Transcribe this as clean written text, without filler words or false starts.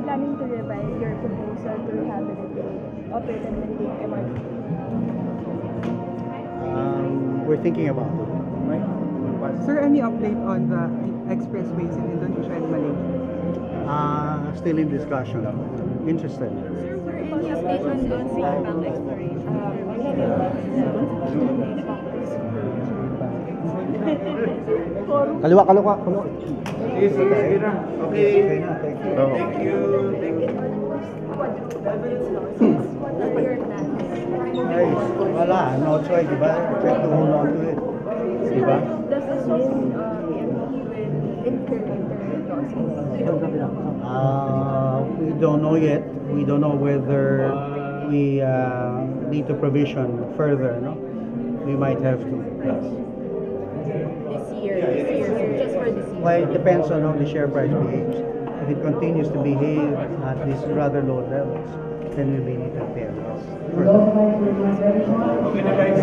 planning to revise your proposal to rehabilitate, operate and maintain MRT? We're thinking about it. Right? Sir, any update on the expressways in Indonesia and Malaysia? Still in discussion. Interested. Sir, for any update on seabed exploration? Kaliwa. Yes, okay. Okay. Thank you. Thank you. What are your plans? Ay, wala. No choice, diba? Try to hold on to it. Diba? Does this mean PMP will incur internal losses? We don't know yet. We don't know whether we need to provision further, no? We might have to, yes. This year, just for this year. Well, it depends on how the share price behaves. If it continues to behave at these rather low levels, then we may need to pay a loss. Okay na guys.